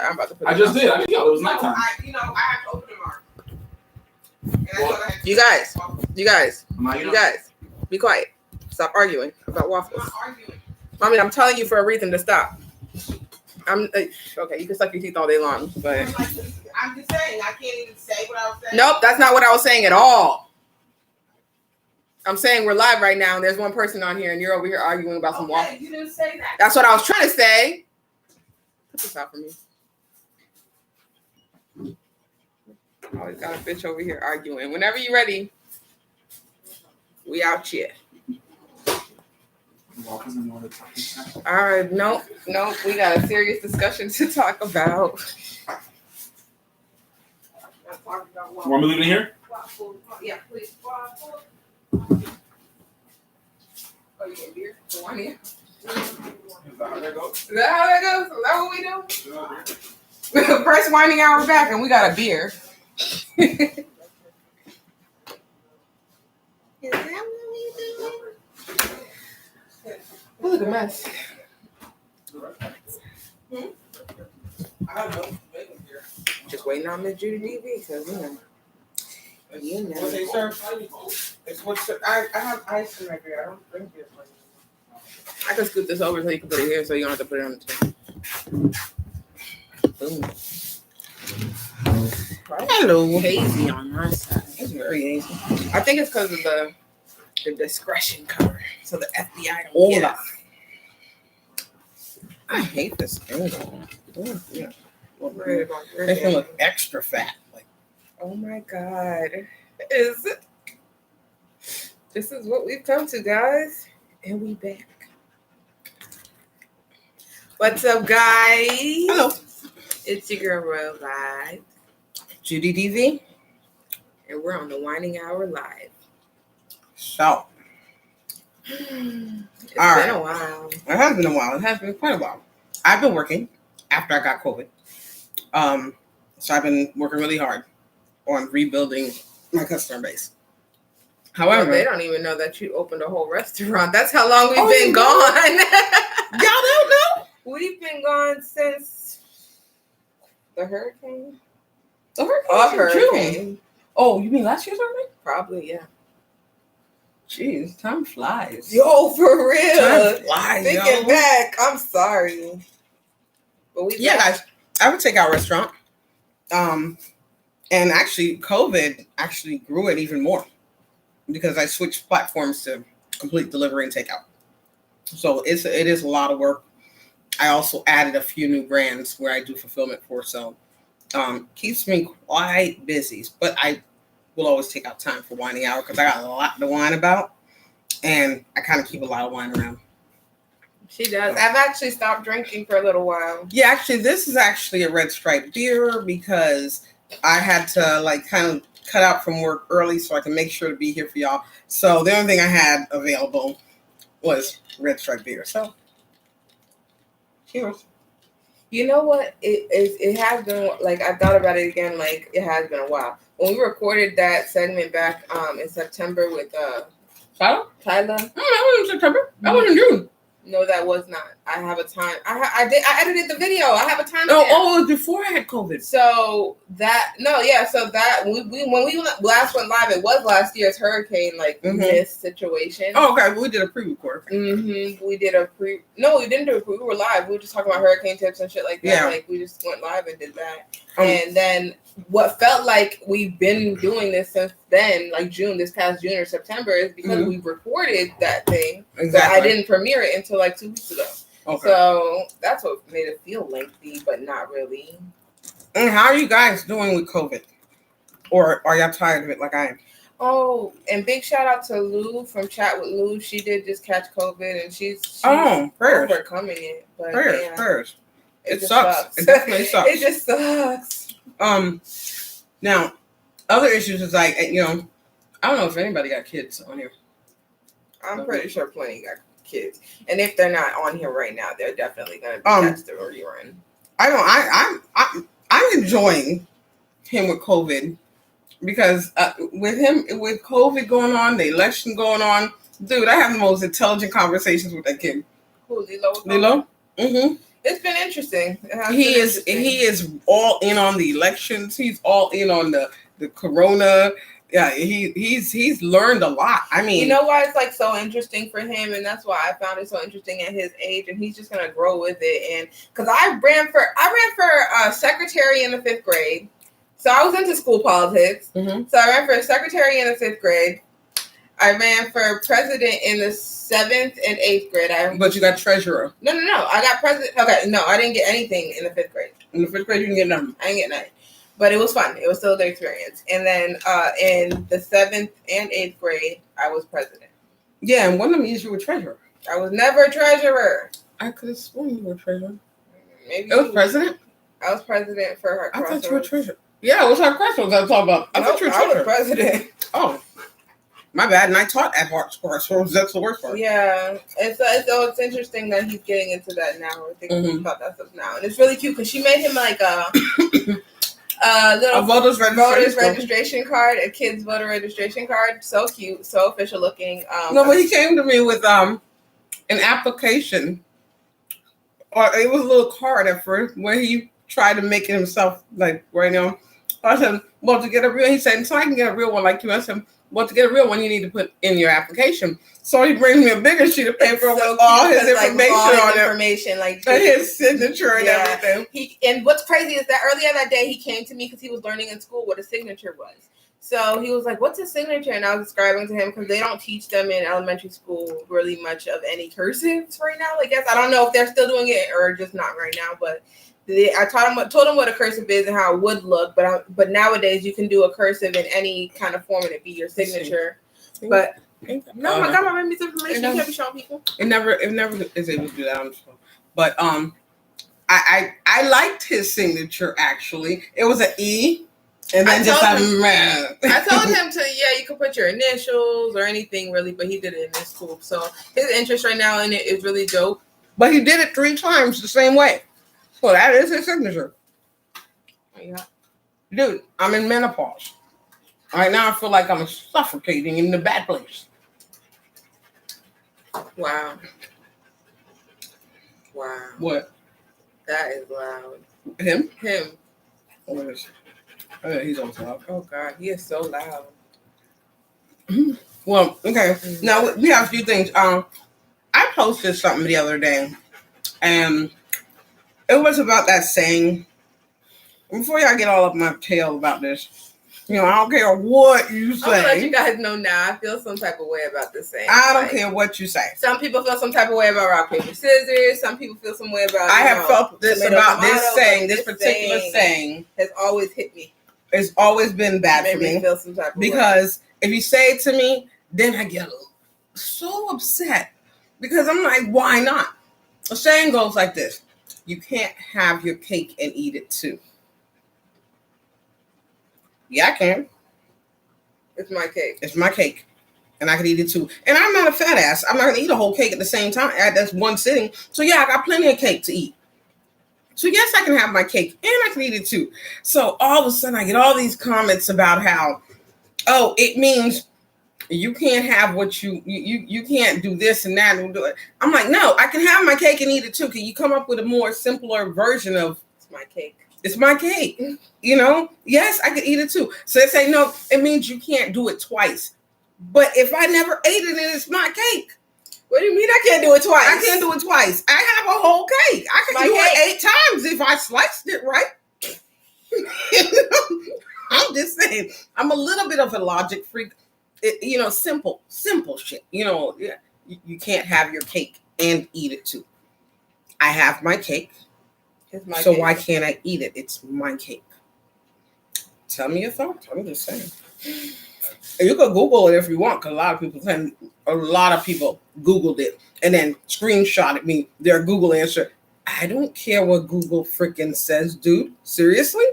I'm about to put I just did. I didn't know it was nighttime. I have to open tomorrow. You guys, be quiet. Stop arguing about waffles. I'm not arguing. I mean, I'm telling you for a reason to stop. Okay. You can suck your teeth all day long, but I'm just saying I can't even say what I was saying. Nope, that's not what I was saying at all. I'm saying we're live right now, and there's one person on here, and you're over here arguing about some waffles. You didn't say that. That's what I was trying to say. Put this out for me. Always got a bitch over here arguing. Whenever you're ready, we out here. All right, nope. We got a serious discussion to talk about. Want me leaving here? Yeah, please. Oh, you get beer? The one here? Is that how that goes? Is that what we do? First Whining hour back, and we got a beer. Is that what we do? Look at a mess. I don't know. Just waiting on Miss Judie D.V. because you know. What they serve? It's what's I have ice in my beer. I don't drink it. I can scoot this over so you can put it here, so you don't have to put it on the table. Boom. Hello. Hazy on my side. It's very hazy. I think it's because of the discretion cover, so the FBI don't get us. I hate this angle. Yeah. Makes me look extra fat. Like, oh my god, is it? This is what we've come to, guys, and we back. What's up, guys? Hello. It's your girl Royal Vybz, Judie D.V., and we're on the Whining Hour live. So, it's been a while. It has been a while. It has been quite a while. I've been working after I got COVID. So I've been working really hard on rebuilding my customer base. However, they don't even know that you opened a whole restaurant. That's how long we've been gone. Y'all don't know? We've been gone since the hurricane. The hurricane. Oh, you mean last year's hurricane? Probably, yeah. Jeez, time flies. Yo, for real. Time flies, thinking back, I'm sorry. But guys, I have a takeout restaurant. And actually, COVID actually grew it even more because I switched platforms to complete delivery and takeout. So it is a lot of work. I also added a few new brands where I do fulfillment for, so keeps me quite busy. But I will always take out time for Whining Hour because I got a lot to whine about, and I kind of keep a lot of wine around. She does. I've actually stopped drinking for a little while. Yeah, actually, this is actually a Red Stripe beer because I had to kind of cut out from work early so I can make sure to be here for y'all. So the only thing I had available was Red Stripe beer. So, cheers. You know what? It has been, I thought about it again, it has been a while. When we recorded that segment back in September with Tyler? That was in September. That was in June. No, that was not. I have a time. I edited the video. I have a time. Oh, it was before I had COVID. So when we last went live, it was last year's hurricane Mizz situation. Oh, okay. We did a pre-record. Mm-hmm. We did a pre. No, we didn't do a pre. We were live. We were just talking about hurricane tips and shit like that. Yeah. We just went live and did that. And then what felt like we've been doing this since then, this past June or September, is because we recorded that thing. Exactly. But I didn't premiere it until 2 weeks ago. Okay. So that's what made it feel lengthy, but not really. And how are you guys doing with COVID? Or are y'all tired of it like I am? Oh, and big shout out to Lou from Chat with Lou. She did just catch COVID, and she's overcoming it. But prayers. It sucks. It definitely sucks. It just sucks. Now, other issues is I don't know if anybody got kids on here. I'm pretty sure plenty got kids, and if they're not on here right now, they're definitely gonna catch the rerun. I'm enjoying him with COVID because with COVID going on, the election going on, dude, I have the most intelligent conversations with that kid. Who, Lilo? Lilo? Mm-hmm. It's been interesting. He is all in on the elections. He's all in on the corona. Yeah, he's learned a lot. I mean, you know why it's like so interesting for him, and that's why I found it so interesting at his age, and he's just gonna grow with it. And because I ran for secretary in the 5th grade, so I was into school politics. Mm-hmm. So I ran for secretary in the 5th grade. I ran for president in the 7th and 8th grade. But you got treasurer. No. I got president. Okay, no, I didn't get anything in the 5th grade. In the 5th grade, you didn't get nothing. I didn't get nothing. But it was fun. It was still the experience. And then in the 7th and 8th grade, I was president. Yeah, and one of them years you were treasurer. I was never a treasurer. I could have sworn you were treasurer. Maybe it was president? I was president for her crossroads. I thought you were treasurer. Yeah, it was her crossroads I was talking about. I thought you were treasurer. I was president. Oh. My bad, and I taught at Hart's Crossroads. That's the worst part. Yeah, and so it's interesting that he's getting into that now. I think about that stuff now, and it's really cute because she made him like a little voter's registration card, a kid's voter registration card. So cute, so official looking. No, but he came to me with an application, or it was a little card at first where he tried to make it himself, like right now. I said, "Well, to get a real," he said, "So I can get a real one like you." I said, "Well, to get a real one, you need to put in your application." So he brings me a bigger sheet of paper with all his information on it, like his signature and everything. And what's crazy is that earlier that day he came to me because he was learning in school what a signature was. So he was like, "What's a signature?" And I was describing to him because they don't teach them in elementary school really much of any cursives right now. I guess I don't know if they're still doing it or just not right now, but. I told him what a cursive is and how it would look, but nowadays you can do a cursive in any kind of form and it be your signature. But no, my God, my made me some information. You can't be showing people. It never is able to do that. But I liked his signature actually. It was an E, and then I told him to you could put your initials or anything really, but he did it in this school. So his interest right now in it is really dope. But he did it 3 times the same way. So that is his signature. Yeah. Dude, I'm in menopause. Right now I feel like I'm suffocating in the bad place. Wow. What? That is loud. Him? Him. He's on top. Oh, God. He is so loud. Well, okay. Now, we have a few things. I posted something the other day, and it was about that saying. Before y'all get all up my tail about this, I don't care what you say. I'm gonna let you guys know now. I feel some type of way about this saying. I don't care what you say. Some people feel some type of way about rock, paper, scissors. Some people feel some way about. I have felt this about this saying. This particular saying has always hit me. It's always been bad for me. Feel some type of because if you say it to me, then I get so upset because I'm like, why not? A saying goes like this: you can't have your cake and eat it too. Yeah, I can. It's my cake. It's my cake. And I can eat it too. And I'm not a fat ass. I'm not going to eat a whole cake at the same time. That's one sitting. So yeah, I got plenty of cake to eat. So yes, I can have my cake and I can eat it too. So all of a sudden I get all these comments about how, oh, it means you can't have what you can't do this and that. And do it. I'm like, no, I can have my cake and eat it too. Can you come up with a more simpler version of it's my cake? It's my cake, Yes, I can eat it too. So they say, no, it means you can't do it twice. But if I never ate it, then it's my cake. What do you mean I can't do it twice? I can't do it twice. I have a whole cake. I can do it 8 times if I sliced it right. I'm just saying, I'm a little bit of a logic freak. Simple shit. You can't have your cake and eat it too. I have my cake. So why can't I eat it? It's my cake. Tell me your thoughts. I'm just saying. And you can Google it if you want, because a lot of people Googled it and then screenshotted me their Google answer. I don't care what Google freaking says, dude. Seriously?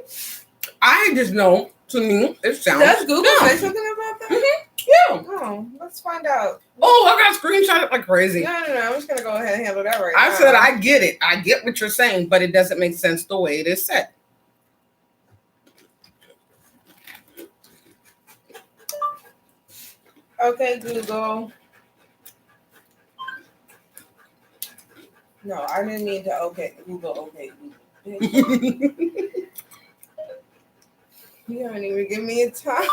I just know, to me, it sounds Does Google say something about that? Mm-hmm. Yeah. Oh, let's find out. Oh, I got screenshotted like crazy. No. I'm just going to go ahead and handle that right now. I said, I get it. I get what you're saying, but it doesn't make sense the way it is said. Okay, Google. No, I didn't mean to. Okay, Google. Okay, Google. You don't even give me a time.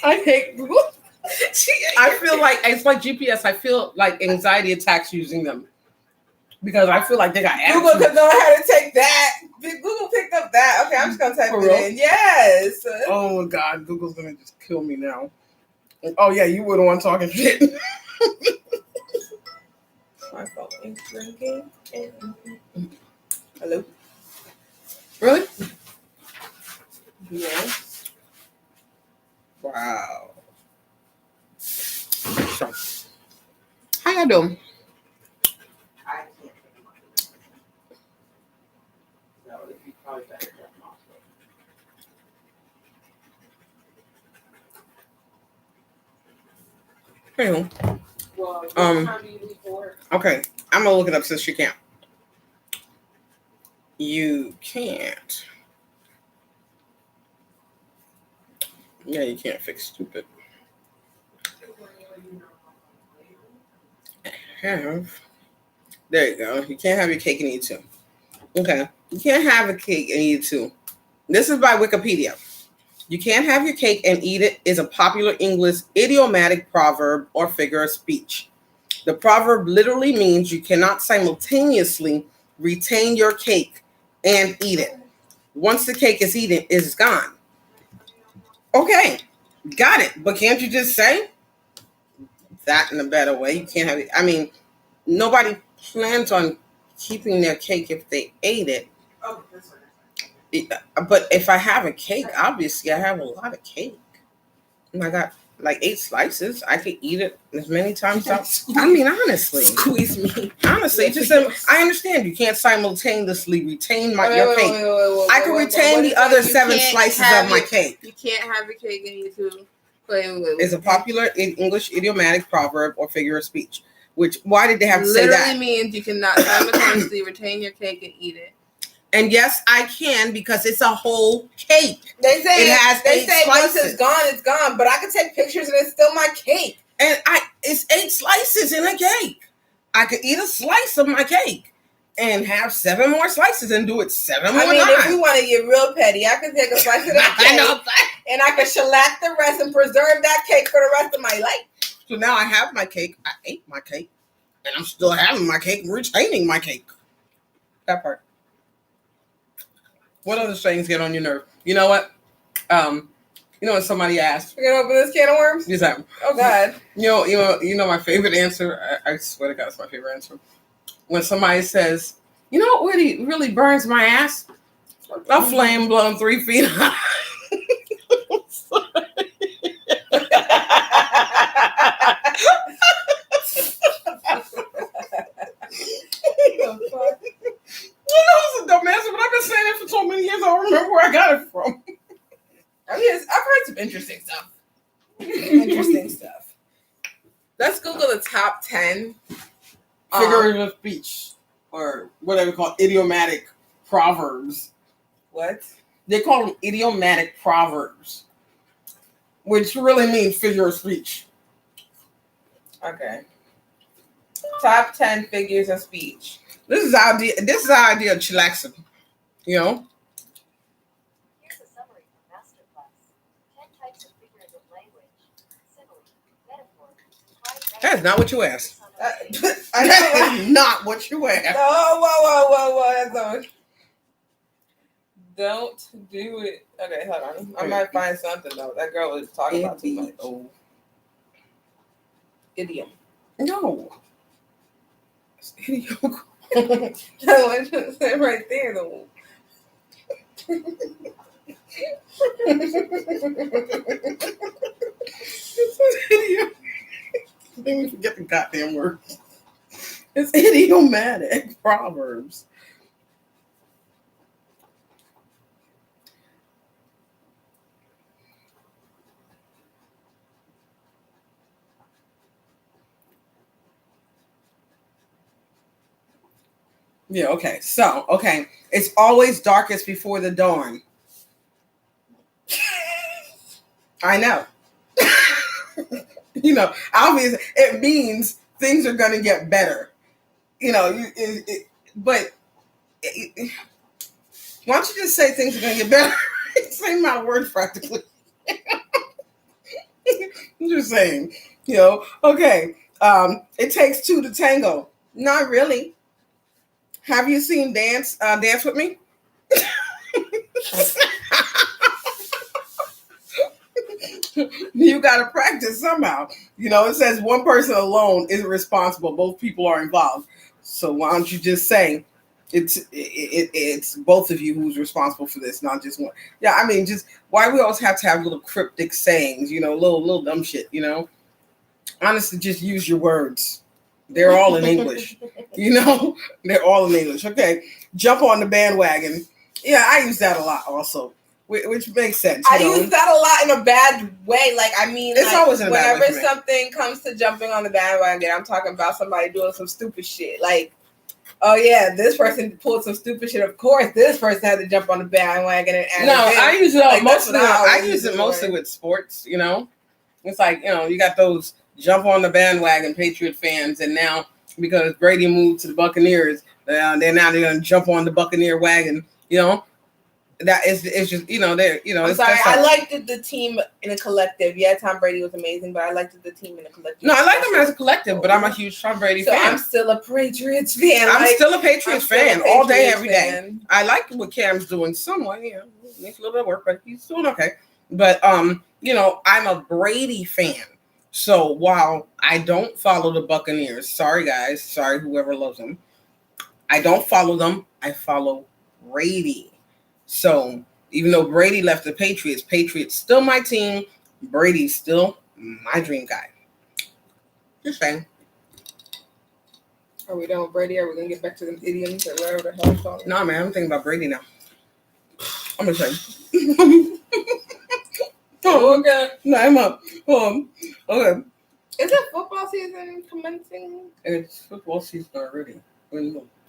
I hate Google. I feel like it's like GPS. I feel like anxiety attacks using them because I feel like they got Google attitude. could know how to take that. Google picked up that. Okay, I'm just gonna type For it real? in. Yes. Oh my God, Google's gonna just kill me now. Oh yeah, you were the one talking shit. My phone is ringing. Hello. Really? Yes. Wow. So, how y'all doing? I can't. No, it'd be probably better than possible. Anywho, Well, what time do you leave for work? okay, I'm gonna look it up since you can't. You can't. Yeah, you can't fix stupid. Have. There you go. You can't have your cake and eat it too. Okay. You can't have a cake and eat it too. This is by Wikipedia. You can't have your cake and eat it is a popular English idiomatic proverb or figure of speech. The proverb literally means you cannot simultaneously retain your cake and eat it. Once the cake is eaten, it is gone. Okay, got it. But can't you just say that in a better way? You can't have it. I mean, nobody plans on keeping their cake if they ate it. Oh, this one. But if I have a cake, obviously I have a lot of cake. And I got like 8 slices. I could eat it as many times as I mean, honestly. Squeeze me. Honestly, just I understand you can't simultaneously retain your cake. I can retain the other 7 slices of my cake. You can't have your cake and eat too. It's a popular English idiomatic proverb or figure of speech. Which, why did they have to say literally that? means you cannot simultaneously retain your cake and eat it. And yes, I can because it's a whole cake. They say it has 8 once slices. it's gone. But I can take pictures and it's still my cake. And it's 8 slices in a cake. I could eat a slice of my cake and have 7 more slices and do it 7 more times. If we want to get real petty, I could take a slice of that cake and I could shellac the rest and preserve that cake for the rest of my life. So now I have my cake. I ate my cake, and I'm still having my cake and retaining my cake. That part. What other things get on your nerve? You know what? When somebody asked, "We're gonna open this can of worms." Yes, I. Oh God. You know my favorite answer. I swear to God, it's my favorite answer. When somebody says, "You know what really burns my ass? A flame blown 3 feet high." It's a dumb answer, but I've been saying it for so many years. I don't remember where I got it from. I mean, I've heard some interesting stuff. Interesting stuff. Let's Google the top 10 figures of speech, or whatever they call idiomatic proverbs. What? They call them idiomatic proverbs, which really means figure of speech. Okay. Top 10 figures of speech. This is our idea. This is our idea of chillaxing. You know. Here's a summary from Masterclass. 10 types of figures of language. Simile, metaphor. That's not what you asked. I That is not what you asked. Whoa. That's don't do it. Okay, hold on. I might find something though. That girl was talking about too much. Idiom. No. It's idiom. That's what I just said right there though. It's idiom. Let me forget the goddamn word. It's idiomatic proverbs. Yeah, okay. So, okay. It's always darkest before the dawn. I know. Obviously, it means things are going to get better. you know, but why don't you just say things are gonna get better? Same amount of words practically. I'm just saying, you know. Okay, it takes two to tango. Not really. Have you seen Dance with Me? You got to practice somehow. You know, it says one person alone isn't responsible. Both people are involved. So why don't you just say it's both of you who's responsible for this, not just one. Yeah, I mean, just why we always have to have little cryptic sayings, you know, little dumb shit, you know. Honestly, just use your words. They're all in English, you know. They're all in English. Okay, jump on the bandwagon. Yeah, I use that a lot also, which makes sense. I use that a lot in a bad way. Like, I mean, it's like, always in a bad way. Whenever something comes to jumping on the bandwagon, I'm talking about somebody doing some stupid shit. Like, oh yeah, this person pulled some stupid shit. Of course, this person had to jump on the bandwagon and add no, I use it like, mostly. I use it mostly with sports. You know, it's like, you know, you got those jump on the bandwagon Patriot fans, and now because Brady moved to the Buccaneers, they're gonna jump on the Buccaneer wagon. You know, it's just, you know, they're, you know. I'm sorry, I liked the team in a collective. Yeah, Tom Brady was amazing, but I liked the team in a collective. No, I like them as a collective, but I'm a huge Tom Brady fan. I'm still a Patriots fan. I'm still a Patriots fan all day, every day. I like what Cam's doing somewhat. You know, needs a little bit of work, but he's doing okay. But you know, I'm a Brady fan. So while I don't follow the Buccaneers, sorry guys, sorry whoever loves them, I don't follow them. I follow Brady. So even though Brady left the Patriots still my team. Brady's still my dream guy. Just saying. Are we done with Brady? Are we gonna get back to them idioms or whatever the hell it's called? No, man, I'm thinking about Brady now. I'm gonna say. Oh, okay. No, I'm up. Okay. Is it football season commencing? It's football season already.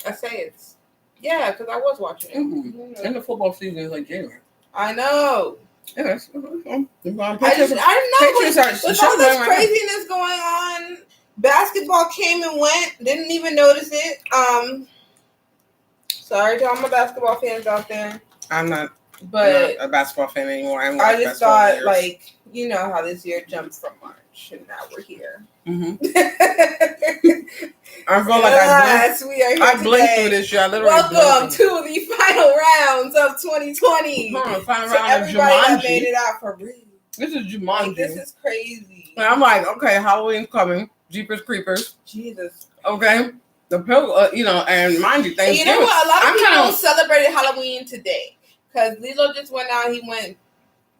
I say it's. Yeah, because I was watching it. Mm-hmm. And the football season is like January. I know. Yes. I know. With all this craziness going on, basketball came and went. Didn't even notice it. Sorry to all my basketball fans out there. I'm not a basketball fan anymore. I just thought, like, you know how this year jumped from March, and now we're here. Mm-hmm. I feel like I blinked through this year. I literally welcome to the final rounds of 2020. Final so round of everybody Jumanji. that made it out for real. This is Jumanji. Like, this is crazy. And I'm like, okay, Halloween's coming. Jeepers Creepers. Jesus. Okay. The pill, you know, and mind you, Thanksgiving. You know what? A lot of people celebrated Halloween today because Lilo just went out. He went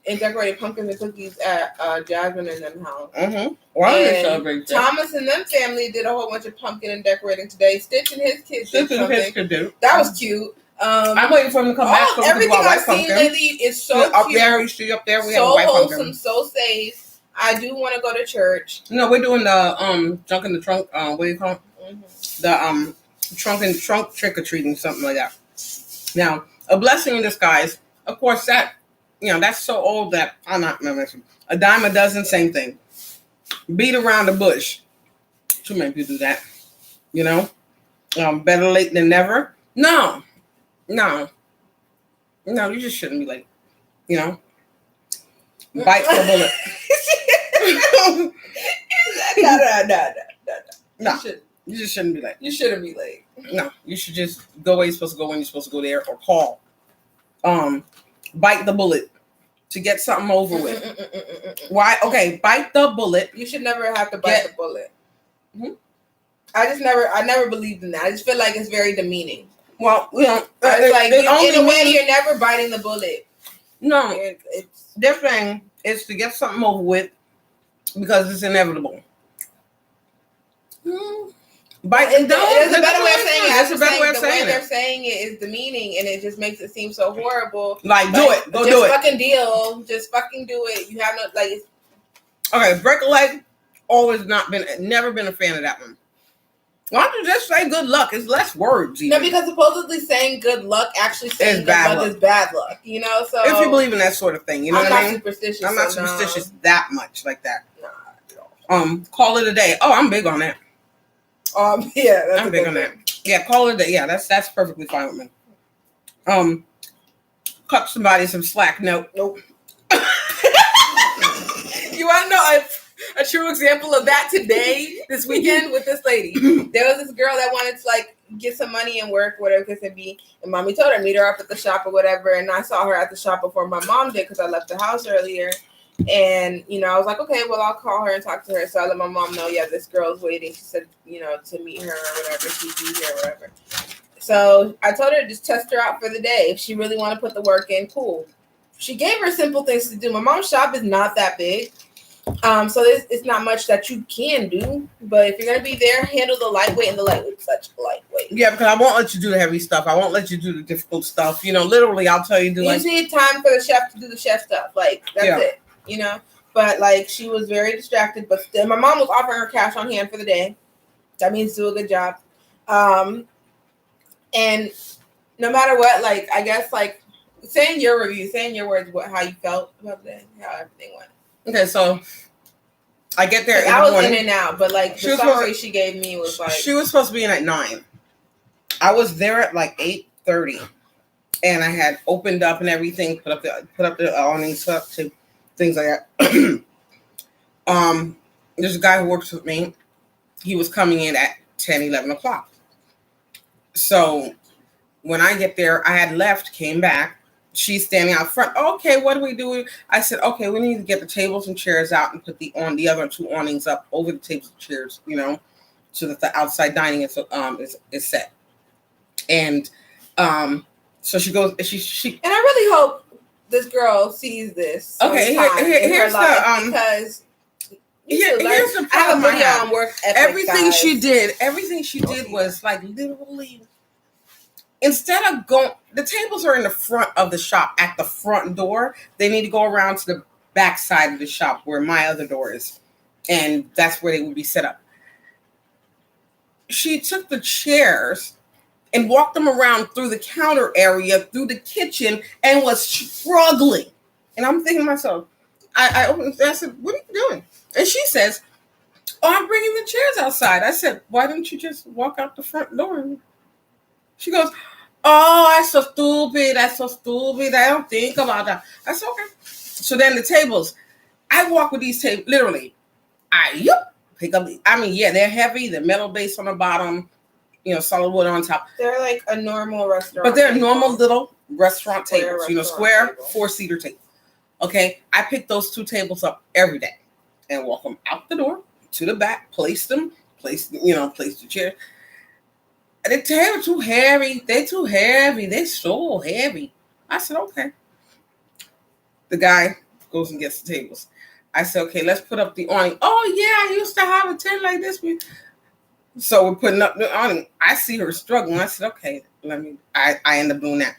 and decorated pumpkins and cookies at Jasmine and them house. Mm-hmm. Why did they celebrate that? Thomas and them family did a whole bunch of pumpkin and decorating today. Stitch and his kids did something. That was cute. I'm waiting for him to come back. Everything I've seen lately is so cute. Up there, you see up there, we have a white wholesome, pumpkin. So safe. I do want to go to church. No, we're doing the junk in the trunk. What do you call it? Mm-hmm. The trunk trick or treating, something like that. Now, a blessing in disguise. Of course, that, you know, that's so old that I'm not mentioning. A dime a dozen, same thing. Beat around the bush. Too many people do that. You know, better late than never. No, you just shouldn't be late. You know, bite the bullet. No. You just shouldn't be late. You shouldn't be late. No, you should just go where you're supposed to go when you're supposed to go there, or call. Bite the bullet to get something over with. Why? Okay, bite the bullet. You should never have to bite the bullet. Mm-hmm. I never believed in that. I just feel like it's very demeaning. Well, you know, it's like in a way you're never biting the bullet. No, it's their thing is to get something over with because it's inevitable. But there's a better way of saying it. That's a better way of saying it. The way they're saying it is demeaning, and it just makes it seem so horrible. Like, do it. Go do it. Just fucking deal. Just fucking do it. You have no, like... Okay, break a leg, never been a fan of that one. Why don't you just say good luck? It's less words. Even. No, because supposedly saying good luck actually saying good luck is bad luck. You know, so... If you believe in that sort of thing, you know what I mean? I'm not superstitious that much like that. Nah, call it a day. Oh, I'm big on that. Yeah, I'm big on that. Yeah, call it a day. Yeah, that's perfectly fine with me. Cut somebody some slack. Nope. You want to know a true example of that today, this weekend, with this lady? There was this girl that wanted to like get some money and work, whatever it could be, and mommy told her meet her up at the shop or whatever. And I saw her at the shop before my mom did because I left the house earlier. And I was like, okay, well, I'll call her and talk to her. So I let my mom know, yeah, this girl's waiting. She said, to meet her or whatever, she'd be here or whatever. So I told her to just test her out for the day. If she really want to put the work in, cool. She gave her simple things to do. My mom's shop is not that big. So it's not much that you can do. But if you're going to be there, handle the lightweight, and the lightweight's such lightweight. Yeah, because I won't let you do the heavy stuff. I won't let you do the difficult stuff. Literally, I'll tell you. You just need time for the chef to do the chef stuff. Like, that's it. But like, she was very distracted. But still, my mom was offering her cash on hand for the day. That means do a good job. And no matter what, like, I guess, like, saying your review, saying your words, how you felt about that, how everything went. Okay, so I get there. I was in and out, but like the summary she gave me was like, she was supposed to be in at 9. I was there at like 8:30, and I had opened up and everything, put up the awnings, put up to things like that. There's a guy who works with me. He was coming in at 10, 11 o'clock. So when I get there, I had left, came back. She's standing out front. Okay, what do we do? I said, okay, we need to get the tables and chairs out and put the other 2 awnings up over the tables and chairs, so that the outside dining is set. And so she goes. She and I really hope this girl sees this. Okay, here's the because. Here's the problem. I have a video on work ethic. Everything she did was like literally. Instead of going, the tables are in the front of the shop at the front door. They need to go around to the back side of the shop where my other door is, and that's where they would be set up. She took the chairs and walked them around through the counter area, through the kitchen, and was struggling. And I'm thinking to myself, I opened. I said, "What are you doing?" And she says, "Oh, I'm bringing the chairs outside." I said, "Why didn't you just walk out the front door?" She goes, "Oh, that's so stupid. That's so stupid. I don't think about that." I said, "Okay." So then the tables, I walk with these tables, literally. Pick up. They're heavy. They're metal base on the bottom, solid wood on top. They're like a normal restaurant. But they're normal little restaurant tables, square 4-seater table. Okay. I pick those 2 tables up every day and walk them out the door to the back, place the chair. The tables too heavy. They're too heavy. They're so heavy. I said, okay. The guy goes and gets the tables. I said, okay, let's put up the awning. Oh, yeah, I used to have a tent like this. So we're putting up the awning. I see her struggling. I said, okay, I end up doing that.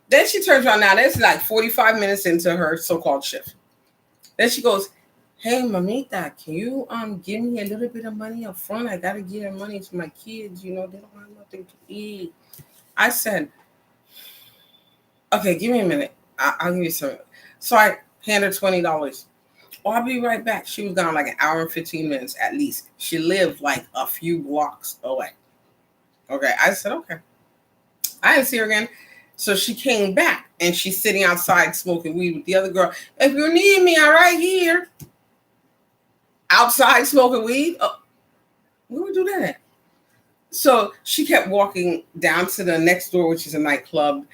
Then she turns around. Now, this is like 45 minutes into her so-called shift. Then she goes, "Hey, mamita, can you give me a little bit of money up front? I got to give money to my kids. They don't have nothing to eat." I said, "Okay, give me a minute. I'll give you some." So I handed her $20. "Oh, I'll be right back." She was gone like an hour and 15 minutes at least. She lived like a few blocks away. Okay, I said, okay. I didn't see her again. So she came back and she's sitting outside smoking weed with the other girl. "If you need me, I'm right here." Outside smoking weed? Oh, where would we do that at? So she kept walking down to the next door, which is a nightclub.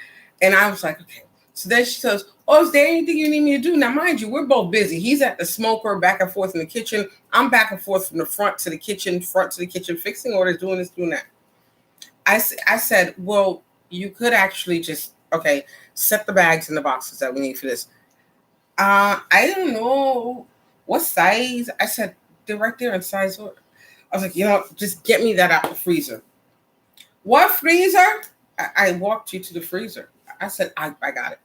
And I was like, okay. So then she says, "Oh, is there anything you need me to do?" Now, mind you, we're both busy. He's at the smoker, back and forth in the kitchen. I'm back and forth from the front to the kitchen, fixing orders, doing this, doing that. I said, well, you could actually just, okay, set the bags in the boxes that we need for this. I don't know what size. I said, they're right there in size order. I was like, just get me that out the freezer. What freezer? I walked you to the freezer. I said, I got it.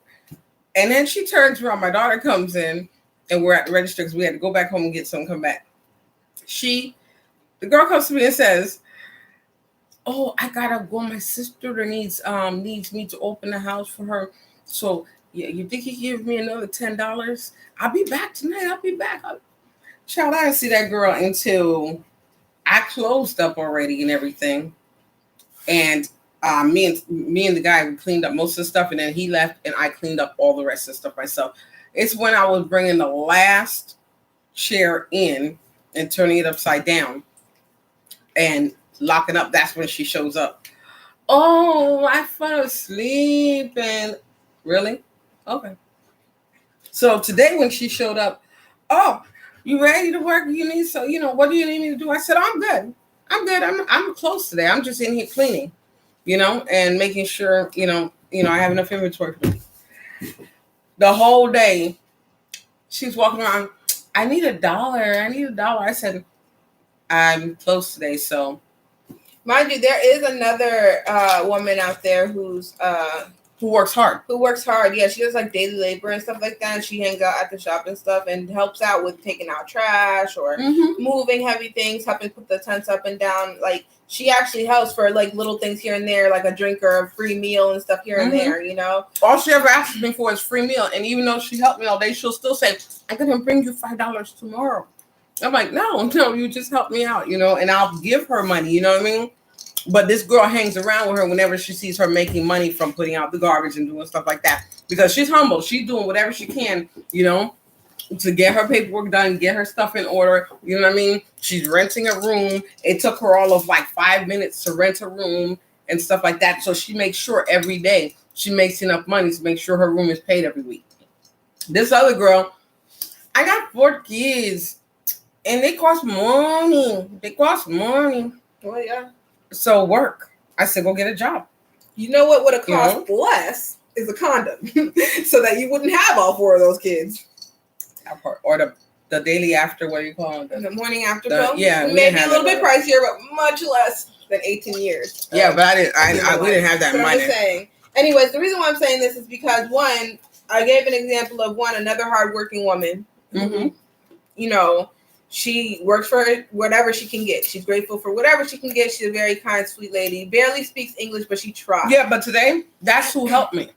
And then she turns around. My daughter comes in, and we're at the register because we had to go back home and get some, come back. The girl comes to me and says, "Oh, I gotta go. My sister needs me to open the house for her. So yeah, you think you give me another $10? I'll be back tonight. I'll be back." Child, I didn't see that girl until I closed up already and everything. And me and the guy, we cleaned up most of the stuff, and then he left, and I cleaned up all the rest of the stuff myself. It's when I was bringing the last chair in and turning it upside down and locking up. That's when she shows up. Oh, I fell asleep. And really? Okay. So today when she showed up, oh, you ready to work? You need what do you need me to do? I said, I'm good. I'm close today. I'm just in here cleaning, and making sure, I have enough inventory for me. The whole day, she's walking around. I need $1. I said, I'm close today, so. Mind you, there is another woman out there who works hard. Yeah, she does like daily labor and stuff like that. And she hangs out at the shop and stuff and helps out with taking out trash or moving heavy things, helping put the tents up and down. Like she actually helps for like little things here and there, like a drink or a free meal and stuff here and there, All she ever asks me for is free meal. And even though she helped me all day, she'll still say, I'm going to bring you $5 tomorrow. I'm like, no, you just help me out, and I'll give her money, you know what I mean? But this girl hangs around with her whenever she sees her making money from putting out the garbage and doing stuff like that. Because she's humble. She's doing whatever she can, to get her paperwork done, get her stuff in order. You know what I mean? She's renting a room. It took her all of like 5 minutes to rent a room and stuff like that. So she makes sure every day she makes enough money to make sure her room is paid every week. This other girl, I got 4 kids and they cost money. Well, yeah. So work. I said, go get a job. You know what would have cost less is a condom, so that you wouldn't have all 4 of those kids. Or the daily after, what do you call it? The morning after pill. Yeah, maybe a little bit pricier, but much less than 18 years. Yeah, but we didn't have that money. I'm saying. Anyways, the reason why I'm saying this is because one, I gave an example of another hardworking woman. She works for whatever she can get. She's grateful for whatever she can get. She's a very kind, sweet lady. Barely speaks English, but she tries. Yeah, but today, that's who helped me.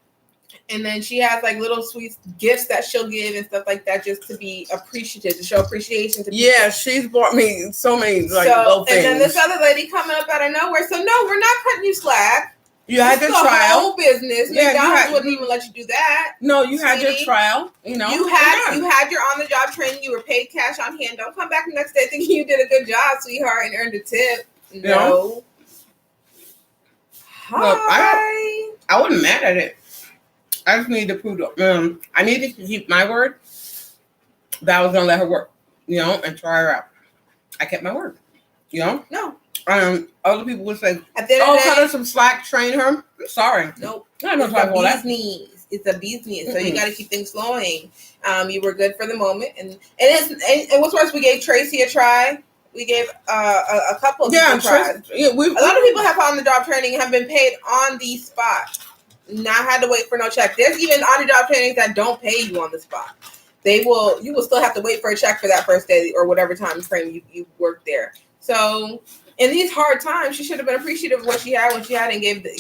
And then she has like little sweet gifts that she'll give and stuff like that just to be appreciative, to show appreciation to people. Yeah, she's bought me so many little things. And then this other lady coming up out of nowhere. So no, we're not cutting you slack. You had your trial. Whole business. Yeah, McDonald's wouldn't even let you do that. No, you had your trial. You had your on-the-job training. You were paid cash on hand. Don't come back the next day thinking you did a good job, sweetheart, and earned a tip. No. Look, I wasn't mad at it. I just needed to prove. I needed to keep my word that I was gonna let her work, and try her out. I kept my word. No. Other people would say, at the end of the day, cut her some slack, train her. I'm sorry. Nope. I don't know about that. It's a bee's knees. So you got to keep things flowing. You were good for the moment, and what's worse, we gave Tracy a try. We gave a couple of people tries. A lot of people have on the job training and have been paid on the spot. Not had to wait for no check. There's even on the job trainings that don't pay you on the spot. You will still have to wait for a check for that first day or whatever time frame you worked there. So in these hard times, she should have been appreciative of what she had when she had and gave it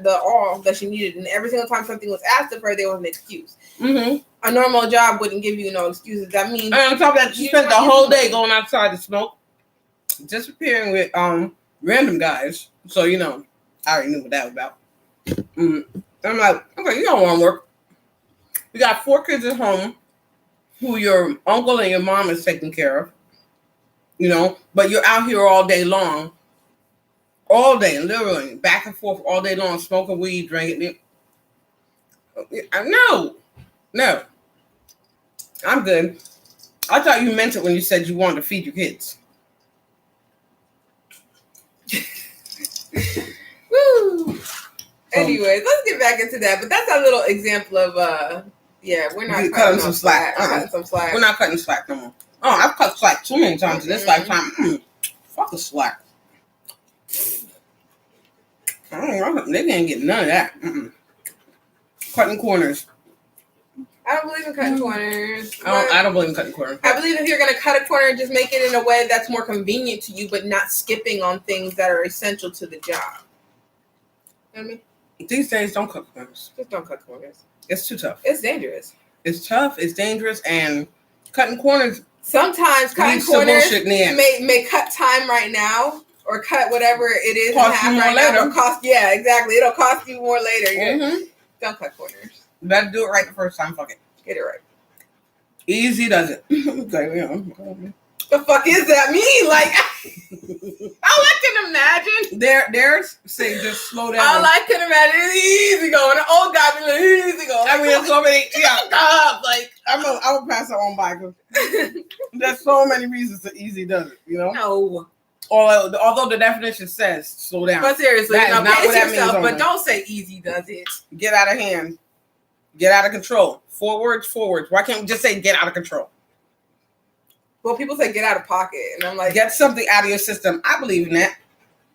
the all that she needed. And every single time something was asked of her, there was an excuse. A normal job wouldn't give you no excuses. That means, and on top of that, she spent the whole day going outside to smoke, disappearing with random guys. So I already knew what that was about. I'm like, okay, you don't want to work. You got 4 kids at home who your uncle and your mom is taking care of. But you're out here all day long, literally back and forth all day long, smoking weed, drinking. No, I'm good. I thought you meant it when you said you wanted to feed your kids. Woo. Anyways, let's get back into that. But that's a little example of we're not cutting some slack. We're not cutting slack no more. Oh, I've cut slack too many times in this lifetime. Fuck the slack. They didn't get none of that. Cutting corners. I don't believe in cutting corners. I don't believe in cutting corners. I believe if you're going to cut a corner, just make it in a way that's more convenient to you, but not skipping on things that are essential to the job. You know what I mean? These days, don't cut corners. Just don't cut corners. It's too tough. It's dangerous. It's tough. It's dangerous. And cutting corners, Sometimes cutting Leads to corners bullshit in the end. may cut time right now or cut whatever it is Cost in half you more right now. later. But yeah, exactly. It'll cost you more later. Mm-hmm. Don't cut corners. Better do it right the first time. Fuck it. Get it right. Easy does it. Okay, yeah. The fuck is that mean? Like, all I can imagine. There's say just slow down. All I can imagine is easy going. The old guy be like, easy going. I mean, there's so many. Yeah, Stop. Like, I will pass that on by. 'Cause there's so many reasons that easy does it. You know. no. Although the definition says slow down. But seriously, That is not pace what that yourself. means But only. don't say easy does it. Get out of hand. Get out of control. Forwards. Why can't we just say get out of control? Well, people say get out of pocket, and I'm like, Get something out of your system. I believe in that.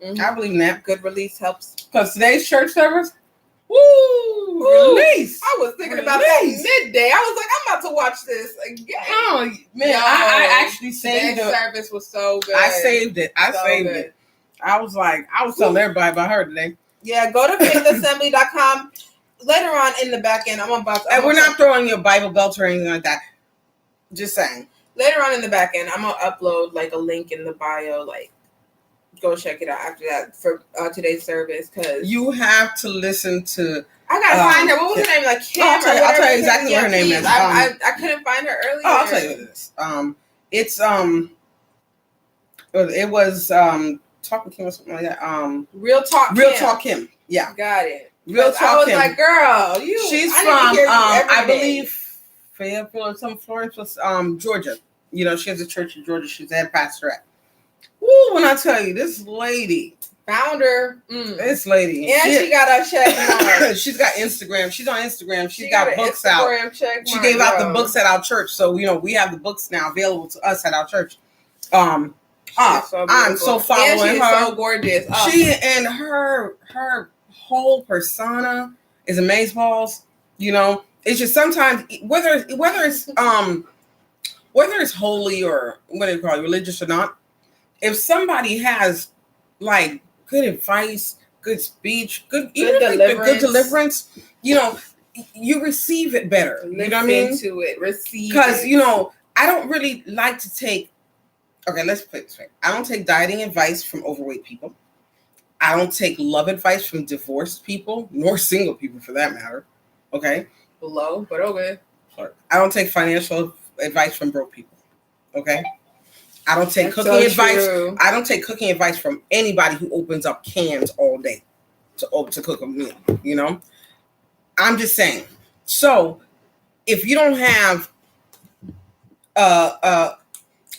mhm. I believe in that. Good release helps. Because today's church service, woo, release. I was thinking about that Release. midday. I was like, I'm about to watch this again. Oh man, No. I actually saved That it. service was so good. I saved it. I So saved good. it. I was telling everybody about her today. Yeah, go to faithassembly.com. Later on in the back end, And we're not throwing your Bible belt or anything like that. Just saying. Later on in the back end, I'm gonna upload like a link in the bio. Like, go check it out after that for today's service. Cause You have to listen to. I gotta find her. What was her name? Like Kim. I'll tell you or whatever exactly what her name is. I couldn't find her earlier. Oh, I'll tell you what it is. It's it was Talk with Kim or something like that. Real Talk. Real Kim. Talk Kim. Yeah. Got it. Real Talk I was Kim. like, girl, you. She's I from need to hear you every I day. believe Fayetteville, Florence was Georgia. You know, she has a church in Georgia. She's the head pastor at. Woo, when I tell you, this lady. Founder. This lady. And she got a check mark. She's got Instagram. She's on Instagram. She's She got an books out. Instagram check She mark, gave out the bro. books at our church. So, you know, we have the books now available to us at our church. She's so I'm beautiful. so following and she's her. so gorgeous. Oh. She and her whole persona is amazeballs. You know, it's just sometimes whether it's holy or what do you call it, religious or not, if somebody has like good advice, good speech, good deliverance, you know, you receive it better. You know what I mean? To it, receive. Because you know, I don't really like to take. Okay, let's put it this way. I don't take dieting advice from overweight people. I don't take love advice from divorced people, nor single people for that matter. Okay? Below, but okay. Sorry. I don't take financial advice from broke people. Okay? I don't take That's cooking so advice. true. I don't take cooking advice from anybody who opens up cans all day to cook a meal, you know? I'm just saying. So, if you don't have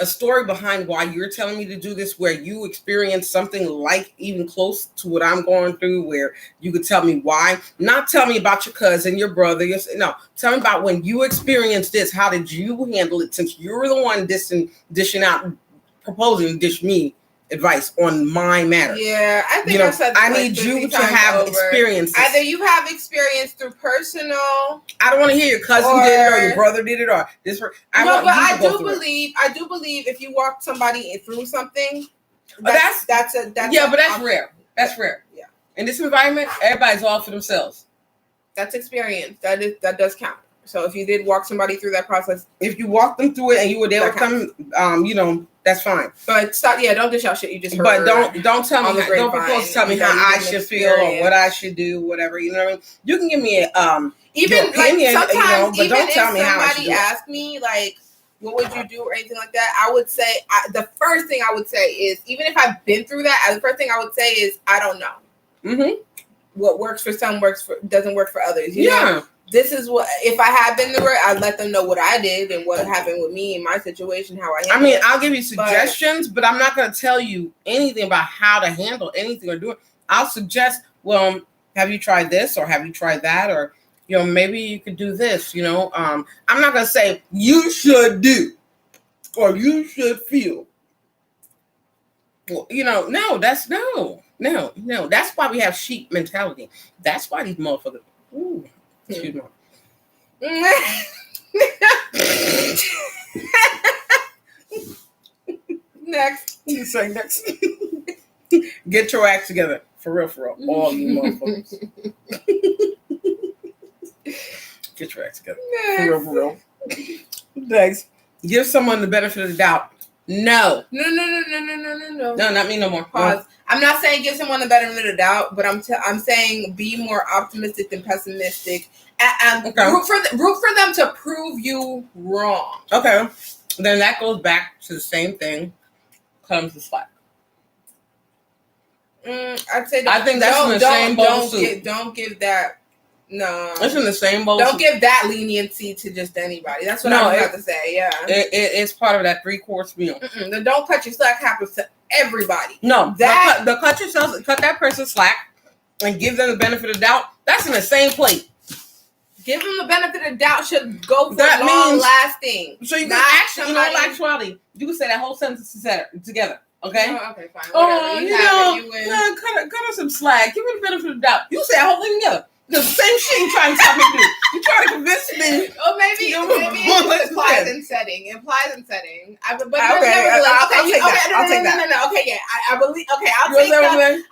a story behind why you're telling me to do this, where you experienced something like even close to what I'm going through, where you could tell me why, not tell me about your cousin, your brother, no, tell me about when you experienced this. How did you handle it, since you're the one dishing out, proposing to dish me advice on my matter? Yeah, I think You know, I've said this I like need 50 you to times have over. experiences. Either you have experience through personal. I don't want to hear your cousin did it or your brother did it or this. I No, want but you to I go do through it. believe. I do believe if you walk somebody through something, That's that's yeah, but that's rare. That's rare. Yeah. In this environment, everybody's all for themselves. That's experience. That does count. So if you did walk somebody through that process, If you walked them through it and you were there with them, you know, that's fine. but stop. Yeah, don't dish out shit you just heard. But don't tell on me. the Don't grapevine propose to tell me that how you I didn't should feel or experience. what I should do, whatever. You know what I mean? You can give me even your like opinion, sometimes, you know, but even don't if tell me how I should somebody do it. asked me like, what would you do or anything like that, I would say the first thing I would say is, even if I've been through that, the first thing I would say is I don't know. Mm-hmm. What works for some doesn't work for others. You know? Yeah. This is what, if I had been through it, I'd let them know what I did and what happened with me in my situation, how I handled I mean, it. I'll give you suggestions, but I'm not going to tell you anything about how to handle anything or do it. I'll suggest, well, have you tried this or have you tried that? Or, you know, maybe you could do this, you know. I'm not going to say you should do or you should feel. Well, you know, no. That's why we have sheep mentality. That's why these motherfuckers. Ooh, excuse me. Next. You say next. Get your act together. For real. All you motherfuckers. Get your act together. For real. Thanks. Give someone the benefit of the doubt. No. No. No, not me no more. Pause. No. I'm not saying give someone the benefit of the doubt, but I'm saying be more optimistic than pessimistic, and Okay. root for them to prove you wrong. Okay. Then that goes back to the same thing. Comes to slack. I'd say I think that's in the same bowl of soup. Don't give that. No, It's in the same bowl. Don't give that leniency to just anybody. That's what I'm about to say. Yeah, it's part of that 3-course meal. The don't cut your slack happens to everybody. No, that the cut that person slack and give them the benefit of the doubt. That's in the same plate. Give them the benefit of the doubt should go for That long means- lasting. So you can Not actually, in all somebody- actuality, you can say that whole sentence together. Okay. Oh, okay, fine. Oh, Whatever. you have know, it, you win. cut us some slack. Give me the benefit of the doubt. You say that whole thing together. The same shit you trying to tell me to do. You trying to convince me. Oh, maybe it implies in setting. But I'll take that. No. Okay, yeah. I believe. Okay,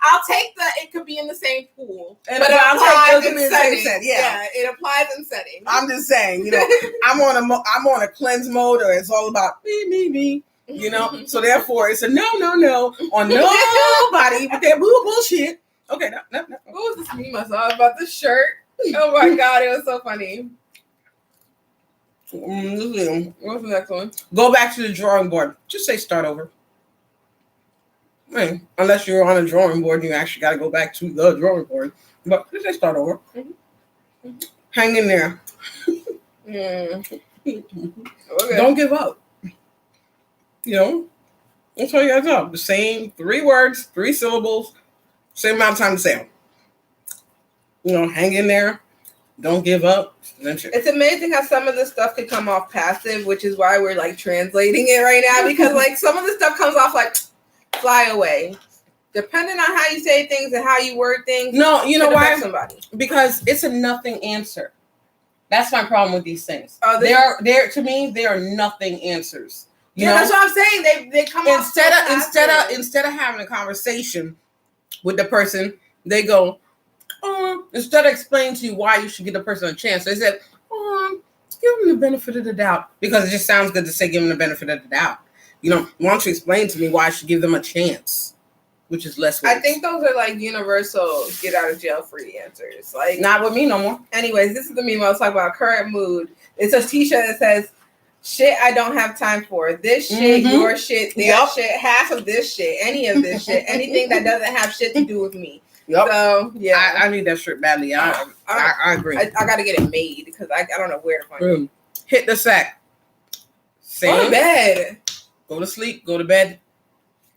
I'll take the. It could be in the same pool, And but it I'll applies take in the setting. set. Yeah, it applies in setting. I'm just saying, you know, I'm on a cleanse mode, or it's all about me. You know, so therefore it's a no on nobody with their bullshit. Okay, no. What was this meme I saw about the shirt? Oh my god, it was so funny. What's the next one? Go back to the drawing board. Just say start over. Hey, unless you're on a drawing board, you actually got to go back to the drawing board. But just say start over. Hang in there. Okay. Don't give up. You know, that's all you got to do. The same 3 words, 3 syllables, same amount of time to say them. You know, hang in there. Don't give up. It's amazing how some of this stuff could come off passive, which is why we're like translating it right now, because like some of the stuff comes off like fly away. Depending on how you say things and how you word things. No, you know why? Somebody. Because it's a nothing answer. That's my problem with these things. Oh, To me, they are nothing answers. You know? That's what I'm saying. They come off instead of having a conversation with the person, they go, instead of explaining to you why you should give the person a chance, they said, give them the benefit of the doubt, because it just sounds good to say give them the benefit of the doubt. You know, why don't you explain to me why I should give them a chance, which is less words. I think those are like universal get out of jail free answers. Like, not with me no more. Anyways, this is the meme I was talking about. Current mood. It's a t-shirt that says, shit I don't have time for. This shit, your shit, their shit, half of this shit, any of this shit, anything that doesn't have shit to do with me. Yep. So yeah, I need that shirt badly. I agree. I gotta get it made because I don't know where to find it. Hit the sack. Go to bed. Go to sleep. Go to bed.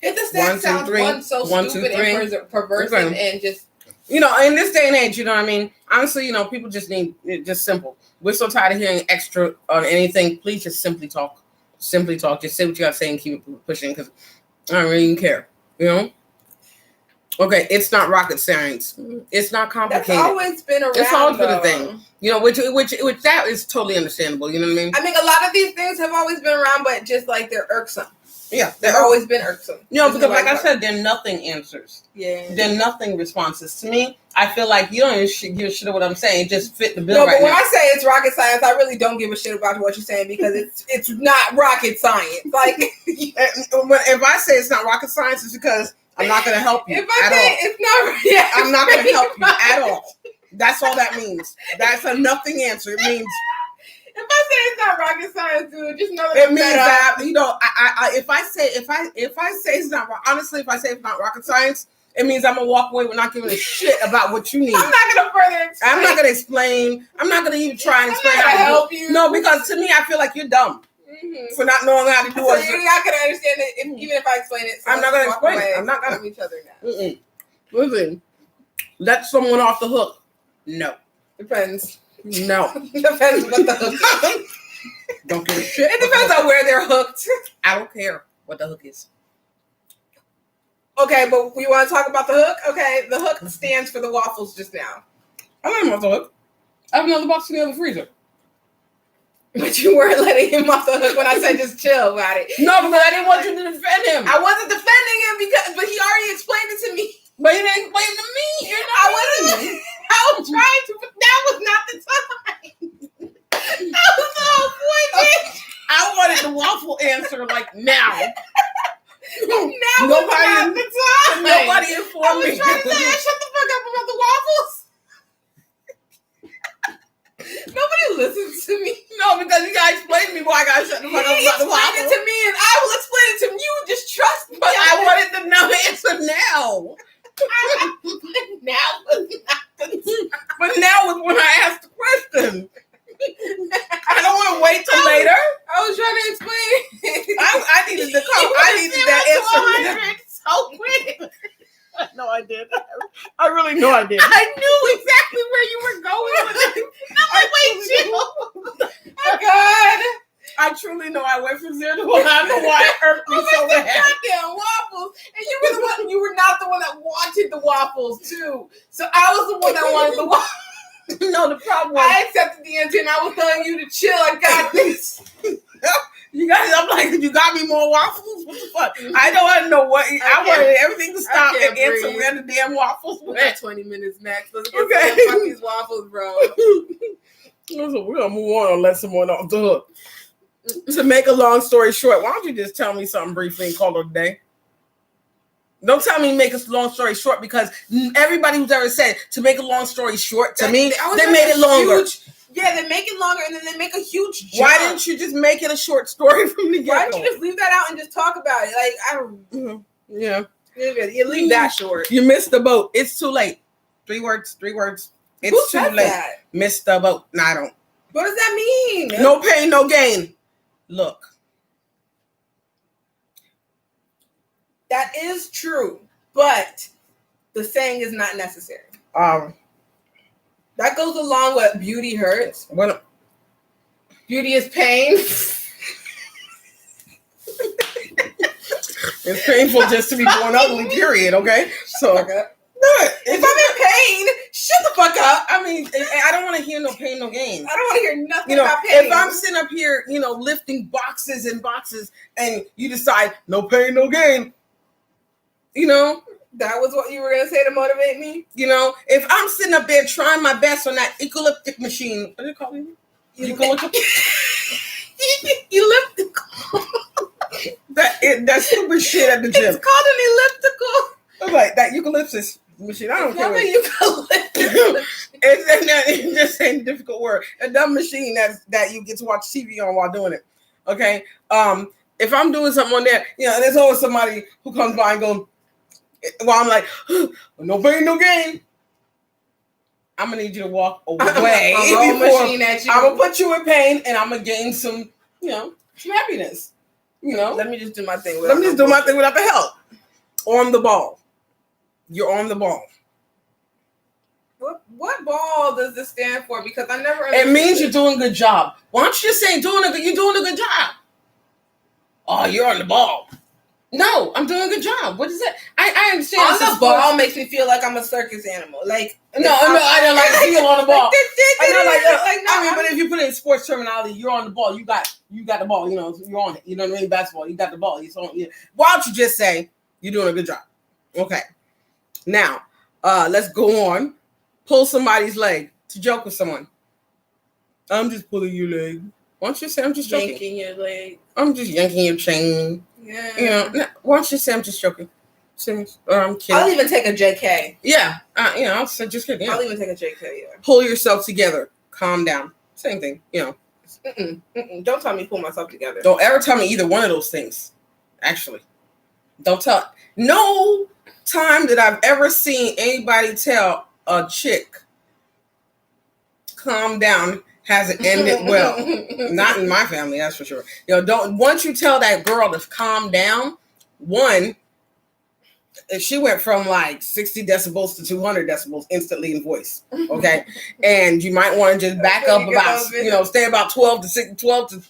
Hit the sack sounds so stupid and perverse and just. You know, in this day and age, you know what I mean? Honestly, you know, people just need it just simple. We're so tired of hearing extra on anything. Please just simply talk. Simply talk. Just say what you got to say and keep it pushing, because I don't really even care. You know? Okay, it's not rocket science. It's not complicated. That's always been around. It's always been a thing. You know, which that is totally understandable. You know what I mean? I mean, a lot of these things have always been around, but just like they're irksome. Yeah, they've always been irksome. You know, because like I said, they're nothing answers. Yeah, they're nothing responses. To me, I feel like you don't even give a shit of what I'm saying. It just fit the bill. No, but when I say it's rocket science, I really don't give a shit about what you're saying, because it's not rocket science. Like, if I say it's not rocket science, it's because I'm not going to help you. If I say it's not, I'm not going to help you at all. That's all that means. That's a nothing answer. It means. If I say it's not rocket science, dude, just know that it means that, you know, if I say it's not, honestly, if I say it's not rocket science, it means I'm gonna walk away with not giving a shit about what you need. I'm not gonna further explain. I'm not gonna explain. I'm not gonna even try and explain how to help you. No, because to me, I feel like you're dumb for not knowing how to do it. So you're not gonna understand it, even if I explain it. So I'm not gonna explain it. I'm not gonna each other now. Listen, let someone off the hook. No, depends. No. Depends what the hook is. Don't give a shit. It depends on where they're hooked. I don't care what the hook is. Okay, but we want to talk about the hook? Okay, the hook stands for the waffles just now. I don't know about the hook. I have another box in the other freezer. But you weren't letting him off the hook when I said just chill about it. No, because I didn't want you to defend him. I wasn't defending him but he already explained it to me. But he didn't explain it to me. I was trying to, but that was not the time. That was the whole point, bitch. I wanted to waffle answer like now. Now Nobody I informed was me. trying to say, shut the fuck up about the waffles. Nobody listens to me. No, because you gotta explain to me why I gotta shut the fuck up about the Explain it waffle. to me, and I will explain it to you. Just trust me. But I wanted to know the answer now. But now is when I asked the question. I don't want to wait till later. I was trying to explain. I needed the call. I needed that answer so quick. No, I did. I really know I did. I knew exactly where you were going with it. I'm like, wait, chill. Oh, God. I truly know I went from 0 to 1. I know why it hurt me so bad. Goddamn waffles. And you were the one. You were not the one that wanted the waffles too. So I was the one that wanted the waffles. No, the problem was I accepted the answer, and I was telling you to chill. I got this. you guys. I'm like, you got me more waffles? What the fuck? I don't know what. I wanted everything to stop and answer breathe. where the damn waffles We went. got 20 minutes max. Let's get Okay. fuck these waffles, bro. So we're gonna move on and let someone off the hook. To make a long story short, why don't you just tell me something briefly and call it a day? Don't tell me make a long story short, because everybody who's ever said to make a long story short to me, they made it longer. Yeah, they make it longer, and then they make a huge jump. Why didn't you just make it a short story from the Why get-go? didn't you just leave that out and just talk about it? Like, I don't. Yeah. You leave that short. You missed the boat. It's too late. 3 words. 3 words. It's Who too said late. that? Missed the boat. No, I don't. What does that mean? No pain, no gain. Look. That is true, but the saying is not necessary. That goes along with beauty hurts. What? Beauty is pain. It's painful just to be born ugly, period, okay? So, If I'm in pain, shut the fuck up. I mean, I don't want to hear no pain, no gain. I don't want to hear nothing You know, about pain. if I'm sitting up here, lifting boxes and boxes, and you decide no pain, no gain, that was what you were going to say to motivate me? if I'm sitting up there trying my best on that elliptic machine, what do you call it? Elliptical. That stupid shit at the gym. It's called an elliptical. I'm like that eucalyptus machine. I don't care. Not a eucalyptus. It just ain't a difficult word. A dumb machine that you get to watch TV on while doing it. Okay. If I'm doing something on there, there's always somebody who comes by and goes, while I'm like, no pain, no gain. I'm gonna need you to walk away. I'm gonna put you in pain, and I'm gonna gain some happiness. Let me just do my thing. Let me just do my thing without the help. On the ball. You're on the ball. What ball does this stand for? Because I never. It means you're doing a good job. Why don't you just say you're doing a good job? Oh, you're on the ball. No, I'm doing a good job. What is that? I understand. On the ball makes me feel like I'm a circus animal. Like no, I don't like to feel on the ball. I mean, but if you put it in sports terminology, you're on the ball. You got the ball. You're on it. You know what I mean? Basketball, you got the ball. Why don't you just say you're doing a good job? Okay. Now, let's go on. Pull somebody's leg to joke with someone. I'm just pulling your leg. Why don't you say I'm just joking? Yanking your leg. I'm just yanking your chain. Yeah. Why don't you say I'm just joking? Serious? Or I'm kidding. I'll even take a JK. Yeah. I'll say just kidding. Yeah. I'll even take a JK. Yeah. Pull yourself together. Calm down. Same thing. Don't tell me pull myself together. Don't ever tell me either one of those things. Actually, don't tell. No time that I've ever seen anybody tell a chick, calm down, hasn't ended well. Not in my family, that's for sure. Once you tell that girl to calm down, she went from like 60 decibels to 200 decibels instantly in voice. Okay. And you might want to just back up about, stay about 12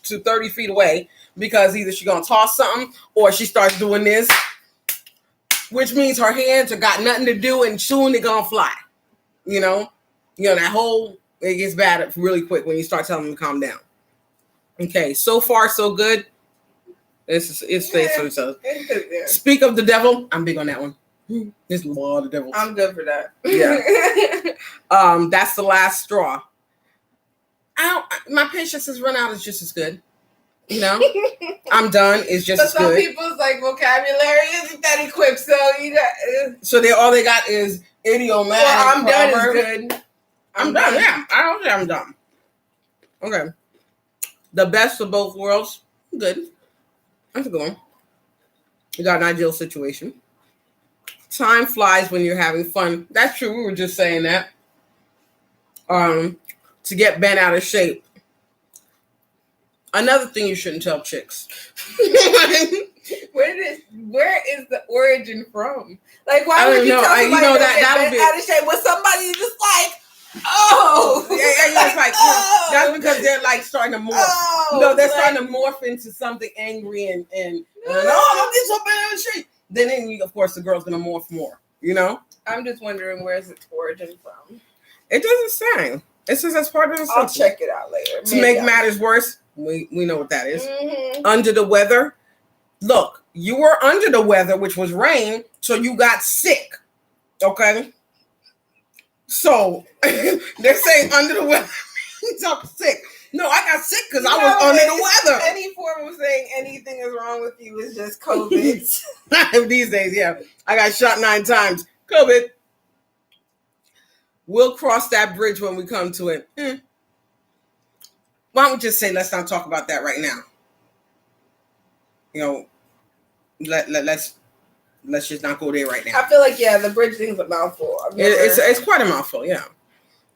to 30 feet away, because either she's going to toss something or she starts doing this, which means her hands have got nothing to do and soon they're going to fly. That whole, it gets bad really quick when you start telling them to calm down. Okay. So far, so good. It's face for itself. Speak of the devil. I'm big on that one. There's a lot of devils. I'm good for that. Yeah. That's the last straw. My patience has run out is just as good. You know, I'm done. It's just So as some good. people's like vocabulary isn't that equipped. So you got. So all they got is idiomatic. Well, I'm done is proverb. good. I'm done. Yeah, I don't say I'm done. Okay. The best of both worlds. Good. That's a good one. You got an ideal situation. Time flies when you're having fun. That's true. We were just saying that. To get bent out of shape. Another thing you shouldn't tell chicks. Where is the origin from? Like, why I would don't you know. tell somebody That would be out of shape when somebody just like, oh, it's like oh, that's because they're like starting to morph. oh, No, they're like, starting to morph into something angry and no, don't get so bad out of shape. Then you, of course, the girl's gonna morph more. You know. I'm just wondering where's its origin from. It doesn't say. It says that's part of the I'll sentence. check it out later. To make matters worse, we know what that is. Mm-hmm. Under the weather. Look, you were under the weather, which was rain, so you got sick. Okay? So, they're saying under the weather means I'm sick. No, I got sick because I was under the weather. Any form of saying anything is wrong with you is just COVID. These days, yeah. I got shot 9 times. COVID. We'll cross that bridge when we come to it. Why don't we just say, let's not talk about that right now? You know, let's just not go there right now. I feel like, yeah, the bridge thing is a mouthful. It's quite a mouthful, yeah.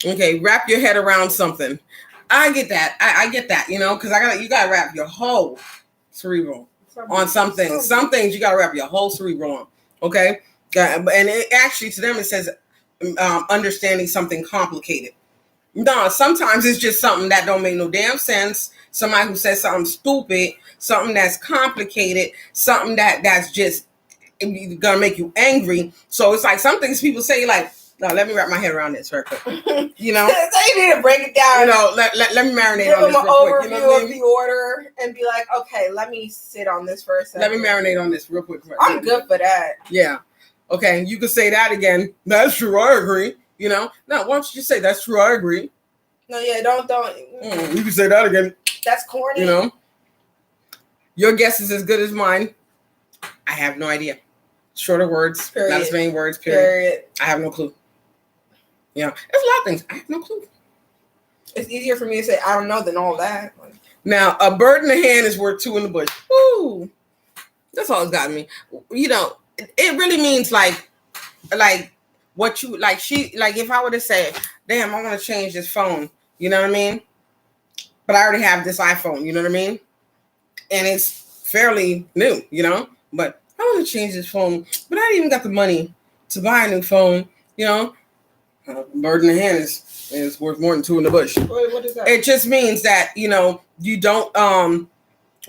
Okay, wrap your head around something. I get that. I get that, you know, because you gotta wrap your whole cerebral on something. Some things you gotta wrap your whole cerebral on. Okay? And it actually to them it says understanding something complicated. No, sometimes it's just something that don't make no damn sense. Somebody who says something stupid, something that's complicated, something that's just gonna make you angry. So it's like some things people say like, no, let me wrap my head around this very quick. You know? So you need to break it down. You know, let me marinate Give on them this an real quick. overview You know what I of mean? the order and be like, okay, let me sit on this for a second. Let me marinate on this real quick. I'm good for that. Yeah. Okay, you could say that again. That's true, I agree. You know? No, why don't you just say that's true, I agree. No, yeah, don't. You can say that again. That's corny. You know? Your guess is as good as mine. I have no idea. Shorter words, Period. not as many words, period. I have no clue. Yeah, there's a lot of things. I have no clue. It's easier for me to say I don't know than all that. Now, a bird in the hand is worth 2 in the bush. Woo! That's all it's got me. You know, it really means like what you like. If I were to say, damn, I want to change this phone. You know what I mean? But I already have this iPhone. You know what I mean? And it's fairly new. You know, but I want to change this phone, but I ain't even got the money to buy a new phone. You know, bird in the hand is worth more than 2 in the bush. What is that? It just means that, you know, you don't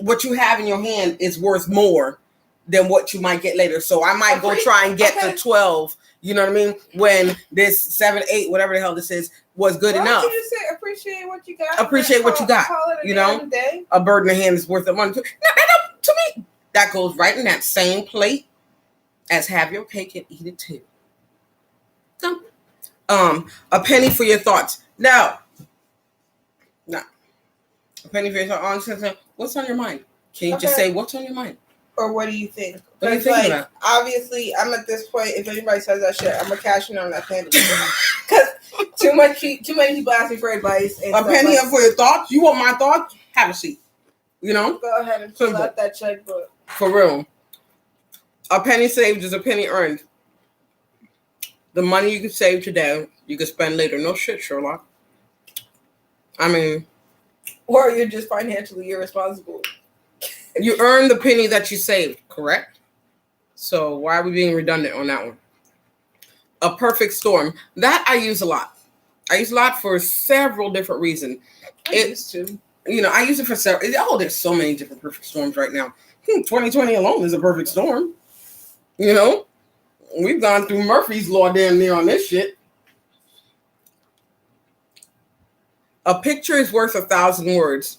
what you have in your hand is worth more than what you might get later. So I might go try and get the 12. You know what I mean? When this 7, 8, whatever the hell this is, was good enough. Why don't you just say appreciate what you got? Appreciate what you got. You know, a bird in the hand is worth the money. To me, that goes right in that same plate as have your cake and eat it too. So, a penny for your thoughts. No. A penny for your thoughts. What's on your mind? Can you just say what's on your mind? Or what do you think? What are you thinking about? Obviously, I'm at this point. If anybody says that shit, I'm gonna cash in on that penny because too many people ask me for advice. And a penny up for your thoughts. You want my thoughts? Have a seat. You know. Go ahead and fill out that checkbook. For real. A penny saved is a penny earned. The money you can save today, you can spend later. No shit, Sherlock. I mean, or you're just financially irresponsible. You earn the penny that you saved, correct? So why are we being redundant on that one? A perfect storm. That I use a lot. I use a lot for several different reasons. I used to. You know, I use it for several. Oh, there's so many different perfect storms right now. 2020 alone is a perfect storm. You know, we've gone through Murphy's Law damn near on this shit. A picture is worth 1,000 words.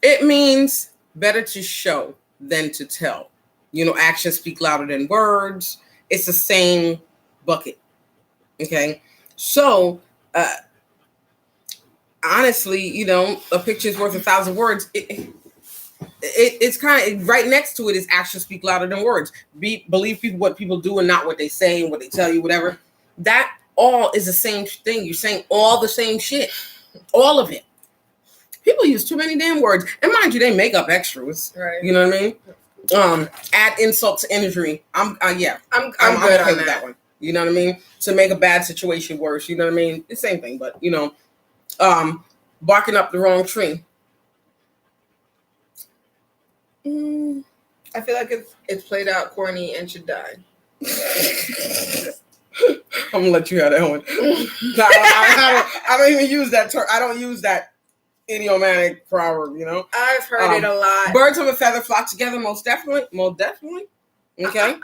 It means better to show than to tell. You know, actions speak louder than words. It's the same bucket. Okay. So honestly, you know, a picture is worth 1,000 words. It's kind of right next to it is actions speak louder than words. Believe people what people do and not what they say and what they tell you, whatever. That all is the same thing. You're saying all the same shit, all of it. People use too many damn words, and mind you, they make up extras. Right. You know what I mean? Add insult to injury. I'm good on with that one. You know what I mean? To make a bad situation worse. You know what I mean? The same thing, but you know, barking up the wrong tree. I feel like it's played out corny and should die. I'm gonna let you have that one. I don't even use that term. I don't use that idiomatic proverb. You know, I've heard it a lot. Birds of a feather flock together. Most definitely. Okay.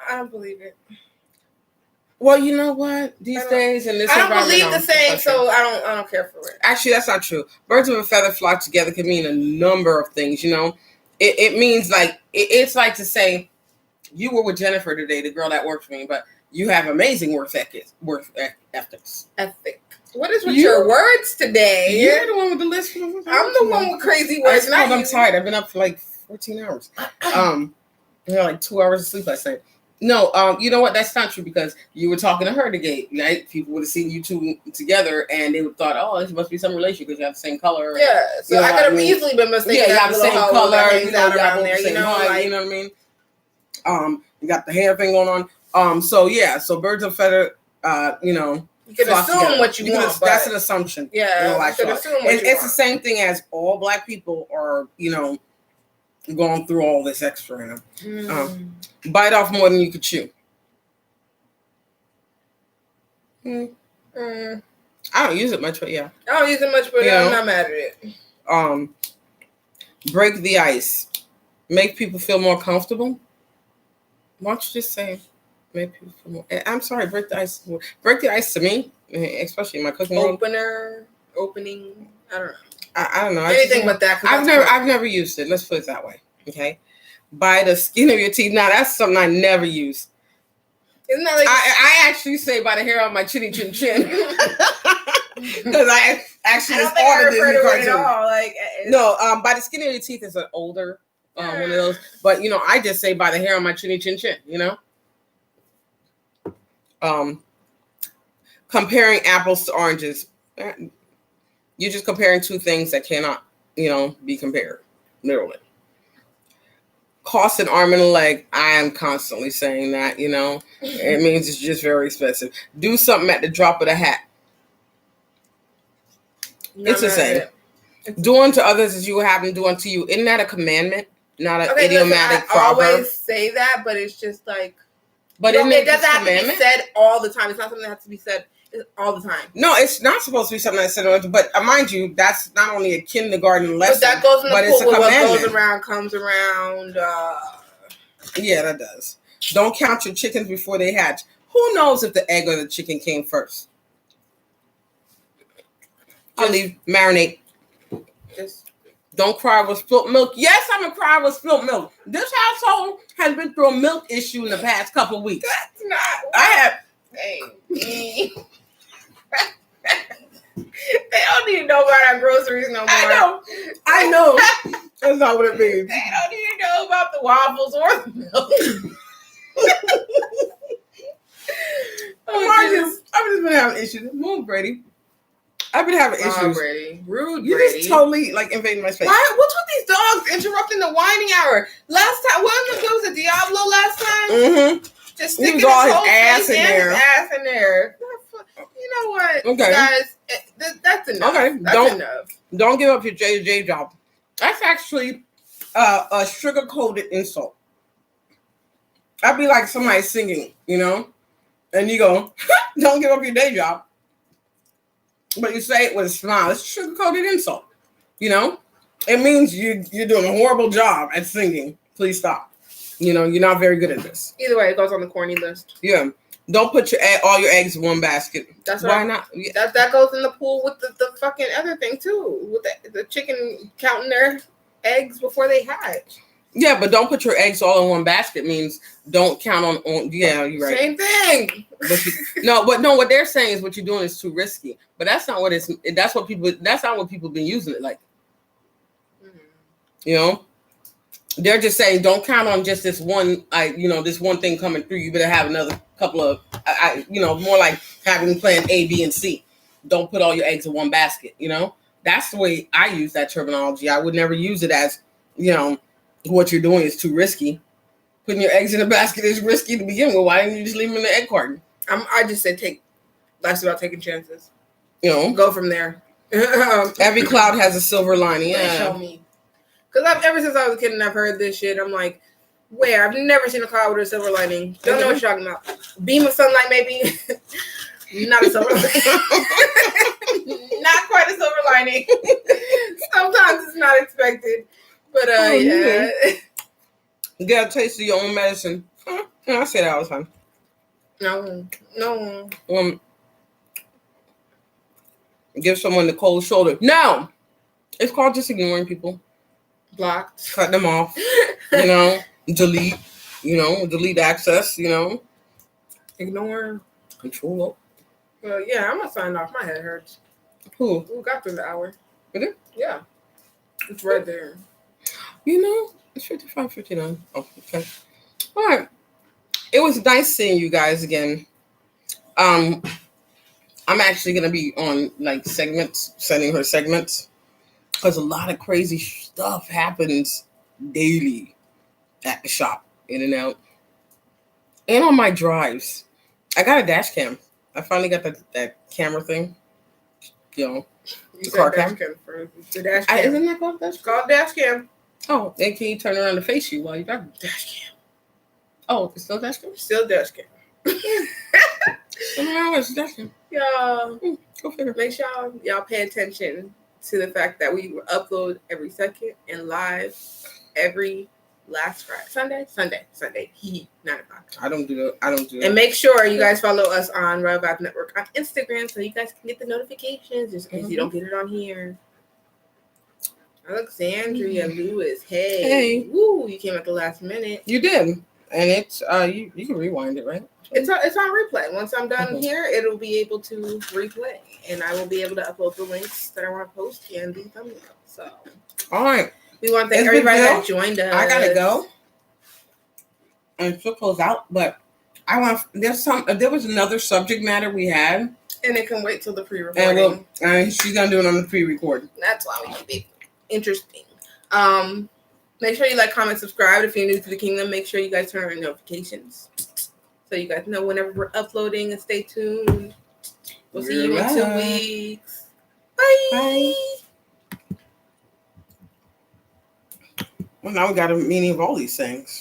I don't believe it. Well, you know what? These days in this I don't environment, believe the same, so I don't care for it. Actually, that's not true. Birds of a feather flock together can mean a number of things. You know, it means like it's like to say you were with Jennifer today, the girl that works for me, but you have amazing work ethics. Ethic. What is with your words today? You're the one with the list. I'm the one with crazy words. I'm tired. I've been up for like 14 hours. Like 2 hours of sleep last night. No, you know what? That's not true because you were talking to her today, right? People would have seen you two together and they would have thought, oh, this must be some relation because you have the same color. Yeah, so I could have easily been mistaken. Yeah, you have the same color. You know, around there, you know, like, you know what I mean? You got the hair thing going on. So yeah, so birds of feather, you know. You can assume together. What you want. That's an assumption. Yeah, you can assume what you want. It's the same thing as all black people are, you know, going through all this extra in them. Bite off more than you could chew. I don't use it much, but yeah. I don't use it much, but I'm not mad at it. Break the ice. Make people feel more comfortable. Why don't you just say, make people feel more... I'm sorry, break the ice. Break the ice to me, especially in my cooking room. Opening, I don't know. I don't know. Anything but that. I've never used it. Let's put it that way. Okay. By the skin of your teeth. Now that's something I never use. Isn't that like I actually say by the hair on my chinny chin chin. Because I actually I don't think I refer to it at all. Like no, by the skin of your teeth is an older one of those. But you know, I just say by the hair on my chinny chin chin, you know? Comparing apples to oranges. You're just comparing two things that cannot, you know, be compared. Literally. Cost an arm and a leg. I am constantly saying that, you know. It means it's just very expensive. Do something at the drop of the hat. It's the same. Do unto others as you would have them do unto you. Isn't that a commandment? Not an idiomatic proverb. I always say that, but it's just like... But it doesn't have to be said all the time. It's not something that has to be said all the time. No, it's not supposed to be something that's said all the time. But mind you, that's not only a kindergarten lesson. But that goes in the it's a commandment. What goes around comes around. Yeah, that does. Don't count your chickens before they hatch. Who knows if the egg or the chicken came first? I'll leave marinate. Don't cry with spilt milk. Yes, I'm gonna cry with spilt milk. This household has been through a milk issue in the past couple of weeks. That's not. I have. They don't need to know about our groceries no more. I know. That's not what it means. They don't need to know about the waffles or the milk. I've just been having issues. Move, Brady. I've been having issues. Brady. Rude, you Brady. Just totally like invading my space. What's with these dogs interrupting the whining hour? Last time, was it Diablo last time? Mm-hmm. Just sticking his ass in there. Ass in there. You know what, okay, guys? That's enough. Okay, that's enough. Don't give up your JJ job. That's actually a sugar-coated insult. I'd be like somebody singing, you know, and you go, "Don't give up your day job," but you say it with a smile. It's a sugar-coated insult. You know, it means you're doing a horrible job at singing. Please stop. You know, you're not very good at this. Either way, it goes on the corny list. Yeah. Don't put all your eggs in one basket. That's why not? That goes in the pool with the fucking other thing too. With the chicken counting their eggs before they hatch. Yeah, but don't put your eggs all in one basket means don't count on yeah, you're right. Same thing. But what they're saying is what you're doing is too risky. But that's not what that's not what people been using it like. You know? They're just saying don't count on just this one this one thing coming through. You better have another couple of more like having plan A, B, and C. Don't put all your eggs in one basket, That's the way I use that terminology. I would never use it as, what you're doing is too risky. Putting your eggs in a basket is risky to begin with. Why didn't you just leave them in the egg carton? I just said life's about taking chances. Go from there. Every cloud has a silver lining. Yeah. Show me. Because ever since I was a kid and I've heard this shit, I'm like, where? I've never seen a cloud with a silver lining. Don't know what you're talking about. Beam of sunlight, maybe. Not a silver lining. Not quite a silver lining. Sometimes it's not expected. But yeah. You gotta taste of your own medicine. I say that all the time. No. Give someone the cold shoulder. No! It's called just ignoring people. Blocked. Cut them off. Delete. Delete access, Ignore. Control. Well, yeah, I'm gonna sign off. My head hurts. Who? We got through the hour. Really? Yeah. It's right there. It's 55:59. Oh, okay. All right. It was nice seeing you guys again. I'm actually gonna be on segments, sending her segments, because a lot of crazy stuff happens daily at the shop, in and out, and on my drives. I got a dash cam. I finally got that camera thing. You car said dash cam. cam first. The dash cam. Isn't that called dash cam? Called dash cam. Oh, and can you turn around to face you while you got dash cam? Oh, it's still dash cam? Still dash cam. It's dash cam. Y'all, go figure. Make sure y'all pay attention to the fact that we upload every second and live every last Friday. Sunday. 9 o'clock. I don't do that. And make sure you guys follow us on Real Vibe Network on Instagram so you guys can get the notifications just in case you don't get it on here. Alexandria Lewis. Hey. Woo, you came at the last minute. You did. And it's you can rewind it, right? It's on replay. Once I'm done here, it'll be able to replay. And I will be able to upload the links that I want to post and the thumbnail. So all right. We want to thank everybody that joined us. I gotta go. And she'll close out, but there was another subject matter we had. And it can wait till the pre-recording. And she's gonna do it on the pre-record. That's why we keep it interesting. Make sure you comment, subscribe if you're new to the kingdom. Make sure you guys turn on notifications so you guys know whenever we're uploading, and stay tuned. We'll see you in 2 weeks. Bye. Well, now we got a meaning of all these things.